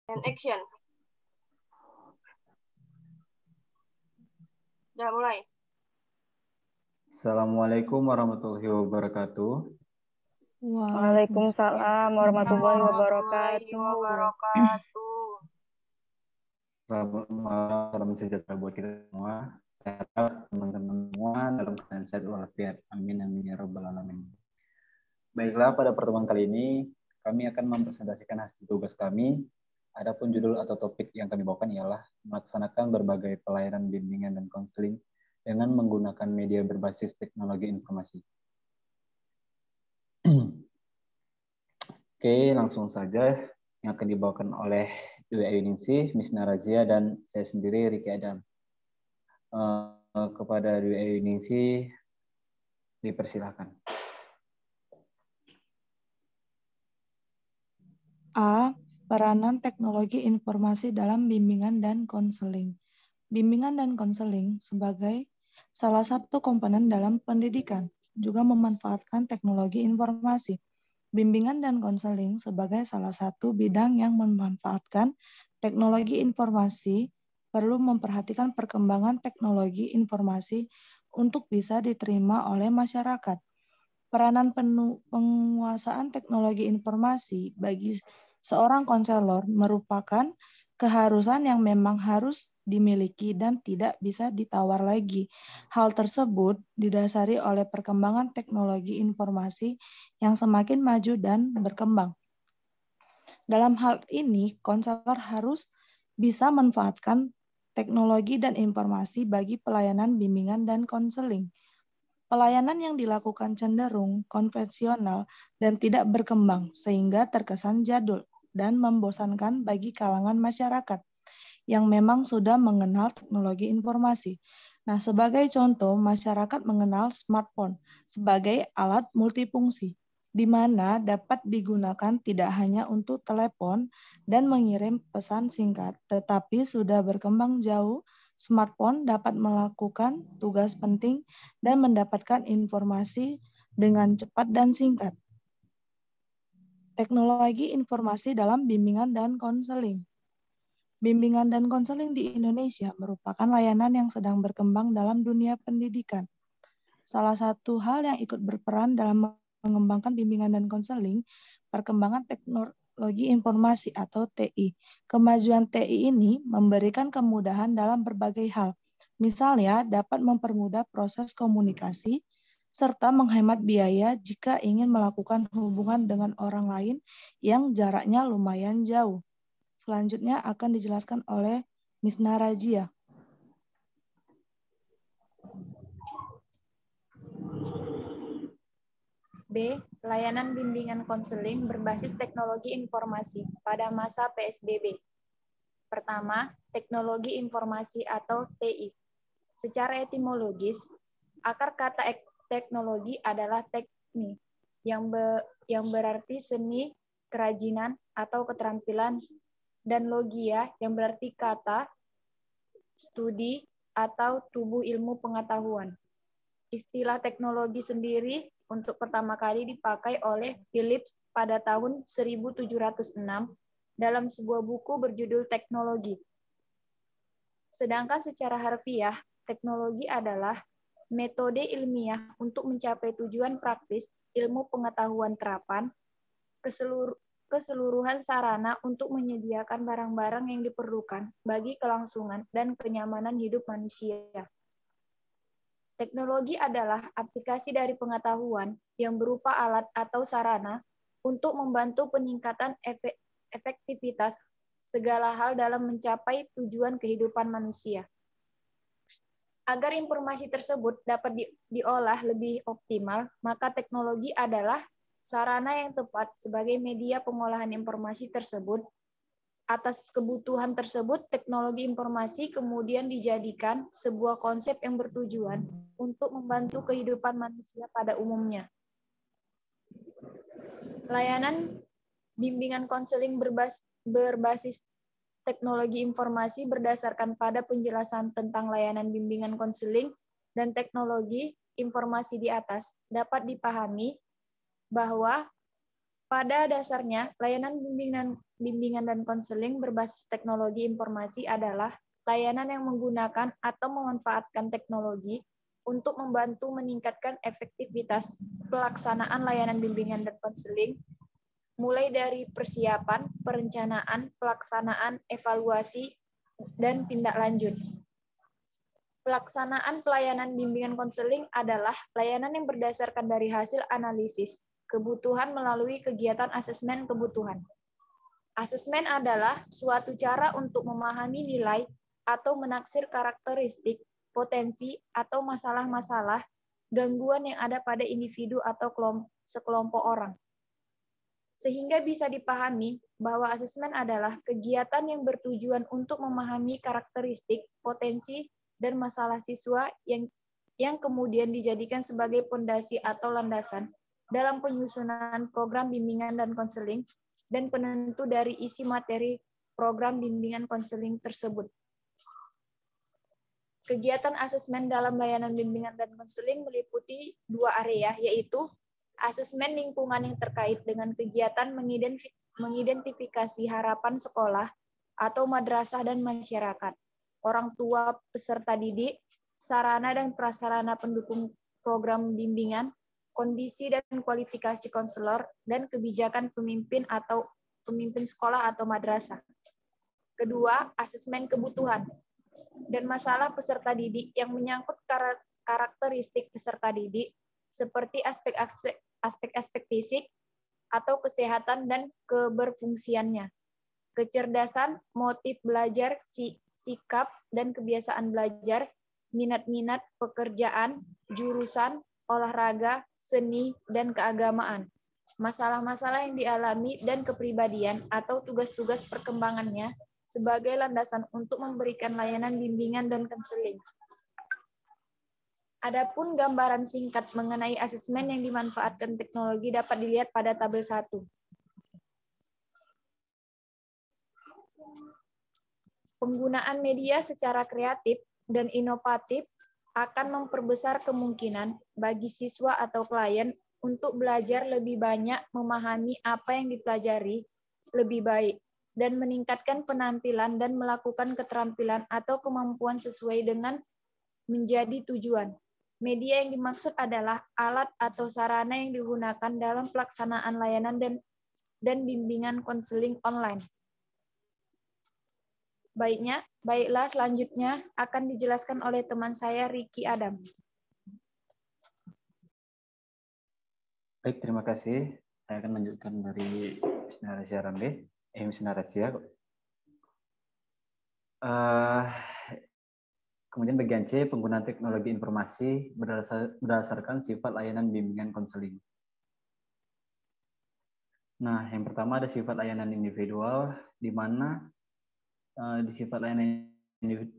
And action. Udah mulai. Assalamualaikum warahmatullahi wabarakatuh. Waalaikumsalam warahmatullahi wabarakatuh. Selamat malam, salam sejahtera buat kita semua. Sehat teman-teman semua dalam keadaan sehat walafiat. Amin amin ya rabbal alamin. Baiklah, pada pertemuan kali ini kami akan mempresentasikan hasil tugas kami. Adapun judul atau topik yang kami bawakan ialah melaksanakan berbagai pelayanan bimbingan dan konseling dengan menggunakan media berbasis teknologi informasi. Oke, langsung saja yang akan dibawakan oleh Dwi Ayuningsih, Miss Narazia, dan saya sendiri, Riki Adam. Kepada Dwi Ayuningsih, dipersilahkan. A. Peranan teknologi informasi dalam bimbingan dan konseling. Bimbingan dan konseling sebagai salah satu komponen dalam pendidikan juga memanfaatkan teknologi informasi. Bimbingan dan konseling sebagai salah satu bidang yang memanfaatkan teknologi informasi perlu memperhatikan perkembangan teknologi informasi untuk bisa diterima oleh masyarakat. Peranan penguasaan teknologi informasi bagi seorang konselor merupakan keharusan yang memang harus dimiliki dan tidak bisa ditawar lagi. Hal tersebut didasari oleh perkembangan teknologi informasi yang semakin maju dan berkembang. Dalam hal ini, konselor harus bisa manfaatkan teknologi dan informasi bagi pelayanan bimbingan dan konseling. Pelayanan yang dilakukan cenderung konvensional dan tidak berkembang sehingga terkesan jadul dan membosankan bagi kalangan masyarakat yang memang sudah mengenal teknologi informasi. Nah, sebagai contoh, masyarakat mengenal smartphone sebagai alat multifungsi, di mana dapat digunakan tidak hanya untuk telepon dan mengirim pesan singkat, tetapi sudah berkembang jauh. Smartphone dapat melakukan tugas penting dan mendapatkan informasi dengan cepat dan singkat. Teknologi informasi dalam bimbingan dan konseling. Bimbingan dan konseling di Indonesia merupakan layanan yang sedang berkembang dalam dunia pendidikan. Salah satu hal yang ikut berperan dalam mengembangkan bimbingan dan konseling, perkembangan teknologi informasi atau TI. Kemajuan TI ini memberikan kemudahan dalam berbagai hal. Misalnya, dapat mempermudah proses komunikasi, serta menghemat biaya jika ingin melakukan hubungan dengan orang lain yang jaraknya lumayan jauh. Selanjutnya akan dijelaskan oleh Miss Narazia. B. Layanan bimbingan konseling berbasis teknologi informasi pada masa PSBB. Pertama, teknologi informasi atau TI. Secara etimologis, akar kata teknologi adalah teknik yang berarti seni, kerajinan, atau keterampilan, dan logia yang berarti kata, studi, atau tubuh ilmu pengetahuan. Istilah teknologi sendiri untuk pertama kali dipakai oleh Phillips pada tahun 1706 dalam sebuah buku berjudul Teknologi. Sedangkan secara harfiah, teknologi adalah metode ilmiah untuk mencapai tujuan praktis ilmu pengetahuan terapan, keseluruhan sarana untuk menyediakan barang-barang yang diperlukan bagi kelangsungan dan kenyamanan hidup manusia. Teknologi adalah aplikasi dari pengetahuan yang berupa alat atau sarana untuk membantu peningkatan efektivitas segala hal dalam mencapai tujuan kehidupan manusia. Agar informasi tersebut dapat diolah lebih optimal, maka teknologi adalah sarana yang tepat sebagai media pengolahan informasi tersebut. Atas kebutuhan tersebut, teknologi informasi kemudian dijadikan sebuah konsep yang bertujuan untuk membantu kehidupan manusia pada umumnya. Layanan bimbingan konseling berbasis teknologi informasi berdasarkan pada penjelasan tentang layanan bimbingan konseling dan teknologi informasi di atas dapat dipahami bahwa Pada dasarnya, layanan bimbingan dan konseling berbasis teknologi informasi adalah layanan yang menggunakan atau memanfaatkan teknologi untuk membantu meningkatkan efektivitas pelaksanaan layanan bimbingan dan konseling, mulai dari persiapan, perencanaan, pelaksanaan, evaluasi, dan tindak lanjut. Pelaksanaan pelayanan bimbingan konseling adalah layanan yang berdasarkan dari hasil analisis kebutuhan melalui kegiatan asesmen kebutuhan. Asesmen adalah suatu cara untuk memahami nilai atau menaksir karakteristik, potensi, atau masalah-masalah gangguan yang ada pada individu atau sekelompok orang. Sehingga bisa dipahami bahwa asesmen adalah kegiatan yang bertujuan untuk memahami karakteristik, potensi, dan masalah siswa yang kemudian dijadikan sebagai pondasi atau landasan dalam penyusunan program bimbingan dan konseling dan penentu dari isi materi program bimbingan konseling tersebut. Kegiatan asesmen dalam layanan bimbingan dan konseling meliputi 2 area, yaitu asesmen lingkungan yang terkait dengan kegiatan mengidentifikasi harapan sekolah atau madrasah dan masyarakat, orang tua peserta didik, sarana dan prasarana pendukung program bimbingan, kondisi dan kualifikasi konselor, dan kebijakan pemimpin atau pemimpin sekolah atau madrasah. Kedua, asesmen kebutuhan dan masalah peserta didik yang menyangkut karakteristik peserta didik, seperti aspek-aspek fisik atau kesehatan dan keberfungsiannya, kecerdasan, motif belajar, sikap dan kebiasaan belajar, minat-minat, pekerjaan, jurusan, olahraga, seni, dan keagamaan, masalah-masalah yang dialami dan kepribadian atau tugas-tugas perkembangannya sebagai landasan untuk memberikan layanan bimbingan dan konseling. Adapun gambaran singkat mengenai asesmen yang dimanfaatkan teknologi dapat dilihat pada tabel 1. Penggunaan media secara kreatif dan inovatif akan memperbesar kemungkinan bagi siswa atau klien untuk belajar lebih banyak, memahami apa yang dipelajari lebih baik, dan meningkatkan penampilan dan melakukan keterampilan atau kemampuan sesuai dengan menjadi tujuan. Media yang dimaksud adalah alat atau sarana yang digunakan dalam pelaksanaan layanan dan bimbingan konseling online. Baiklah, selanjutnya akan dijelaskan oleh teman saya, Ricky Adam. Baik, terima kasih. Saya akan lanjutkan dari Sinarasia Rambe. Sinarasia. Kemudian bagian C, penggunaan teknologi informasi berdasarkan sifat layanan bimbingan konseling. Nah, yang pertama ada sifat layanan individual, di mana di sifat layanan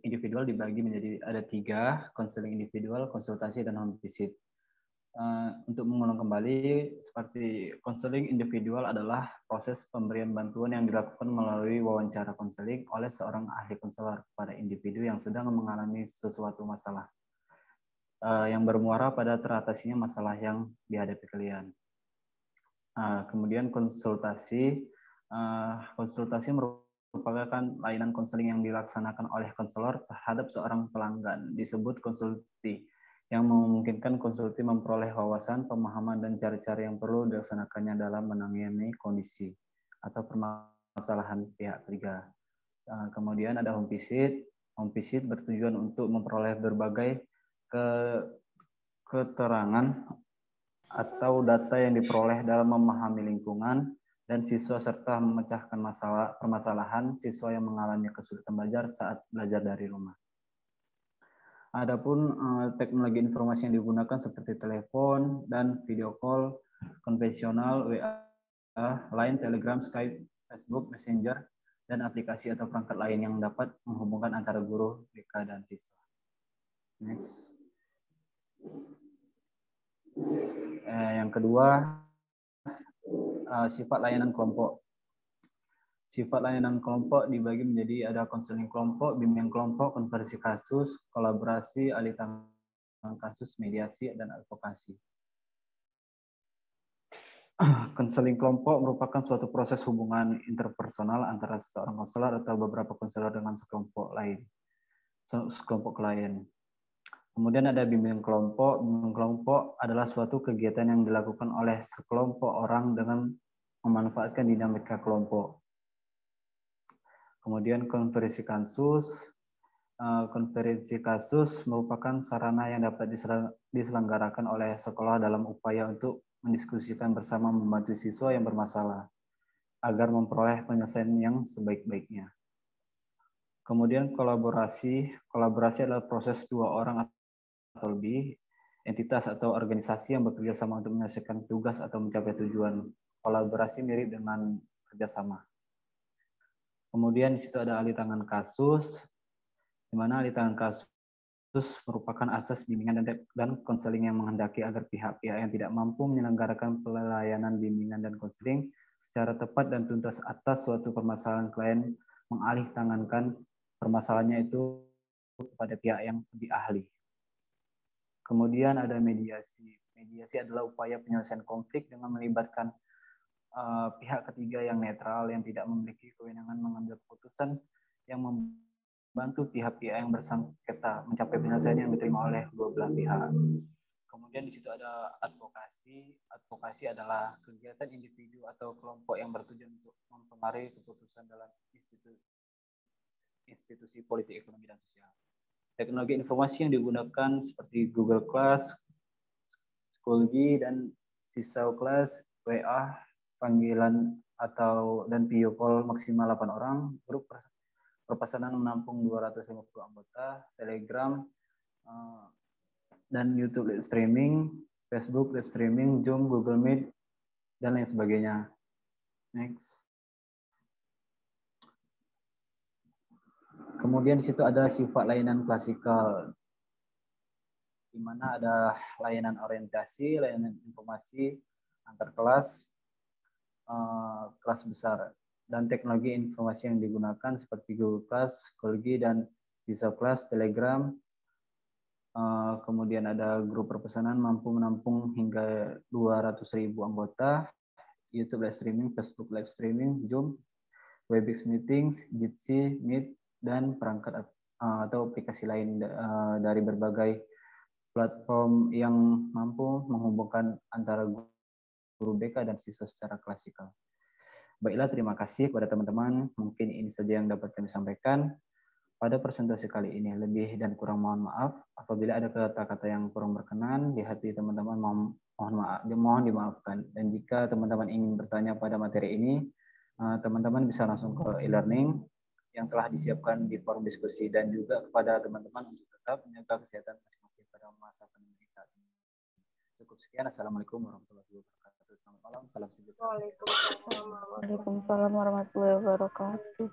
individual dibagi menjadi ada 3, konseling individual, konsultasi, dan home visit. Untuk mengulang kembali, seperti konseling individual adalah proses pemberian bantuan yang dilakukan melalui wawancara konseling oleh seorang ahli konselor kepada individu yang sedang mengalami sesuatu masalah yang bermuara pada teratasinya masalah yang dihadapi kalian. Kemudian konsultasi merupakan layanan konseling yang dilaksanakan oleh konselor terhadap seorang pelanggan, disebut konsulti, yang memungkinkan konsulti memperoleh wawasan, pemahaman, dan cara-cara yang perlu dilaksanakannya dalam menangani kondisi atau permasalahan pihak ketiga. Kemudian ada home visit. Home visit bertujuan untuk memperoleh berbagai keterangan atau data yang diperoleh dalam memahami lingkungan dan siswa serta memecahkan permasalahan siswa yang mengalami kesulitan belajar saat belajar dari rumah. Adapun teknologi informasi yang digunakan seperti telepon dan video call konvensional, WA, Line, Telegram, Skype, Facebook, Messenger, dan aplikasi atau perangkat lain yang dapat menghubungkan antara guru, BK, dan siswa. Next. Yang kedua, sifat layanan kelompok. Sifat layanan kelompok dibagi menjadi ada konseling kelompok, bimbingan kelompok, konversi kasus, kolaborasi, alih tangan kasus, mediasi, dan advokasi. Konseling kelompok merupakan suatu proses hubungan interpersonal antara seorang konselor atau beberapa konselor dengan sekelompok klien. Kemudian ada bimbingan kelompok. Bimbingan kelompok adalah suatu kegiatan yang dilakukan oleh sekelompok orang dengan memanfaatkan dinamika kelompok. Kemudian konferensi kasus. Konferensi kasus merupakan sarana yang dapat diselenggarakan oleh sekolah dalam upaya untuk mendiskusikan bersama membantu siswa yang bermasalah agar memperoleh penyelesaian yang sebaik-baiknya. Kemudian kolaborasi. Kolaborasi adalah proses dua orang atau lebih entitas atau organisasi yang bekerja sama untuk menyelesaikan tugas atau mencapai tujuan. Kolaborasi mirip dengan kerjasama. Kemudian di situ ada ahli tangan kasus, di mana ahli tangan kasus merupakan asas bimbingan dan konseling yang menghendaki agar pihak-pihak yang tidak mampu menyelenggarakan pelayanan bimbingan dan konseling secara tepat dan tuntas atas suatu permasalahan klien mengalih tangankan permasalahannya itu kepada pihak yang lebih ahli. Kemudian ada mediasi. Mediasi adalah upaya penyelesaian konflik dengan melibatkan pihak ketiga yang netral yang tidak memiliki kewenangan mengambil keputusan yang membantu pihak-pihak yang bersengketa mencapai penyelesaian yang diterima oleh dua belah pihak. Kemudian di situ ada advokasi. Advokasi adalah kegiatan individu atau kelompok yang bertujuan untuk mempengaruhi keputusan dalam institusi politik, ekonomi, dan sosial. Teknologi informasi yang digunakan seperti Google Class, Schoology, dan Sisau Class, WA, panggilan dan video call maksimal 8 orang, grup perpesanan menampung 250 anggota, Telegram, dan YouTube live streaming, Facebook live streaming, Zoom, Google Meet, dan lain sebagainya. Next. Kemudian di situ ada sifat layanan klasikal, di mana ada layanan orientasi, layanan informasi antar kelas, kelas besar, dan teknologi informasi yang digunakan seperti Google Class, Schoology, dan Sisau Class, Telegram. Kemudian ada grup perpesanan mampu menampung hingga 200.000 anggota, YouTube live streaming, Facebook live streaming, Zoom, Webex Meetings, Jitsi, Meet, dan perangkat atau aplikasi lain dari berbagai platform yang mampu menghubungkan antara guru BK dan siswa secara klasikal. Baiklah, terima kasih kepada teman-teman. Mungkin ini saja yang dapat kami sampaikan pada presentasi kali ini. Lebih dan kurang mohon maaf. Apabila ada kata-kata yang kurang berkenan di hati teman-teman, mohon dimaafkan. Dan jika teman-teman ingin bertanya pada materi ini, teman-teman bisa langsung ke e-learning yang telah disiapkan di forum diskusi, dan juga kepada teman-teman untuk tetap menjaga kesehatan masing-masing pada masa pandemi saat ini. Cukup sekian. Assalamualaikum warahmatullahi wabarakatuh. Selamat malam. Salam sejahtera. Waalaikumsalam warahmatullahi wabarakatuh.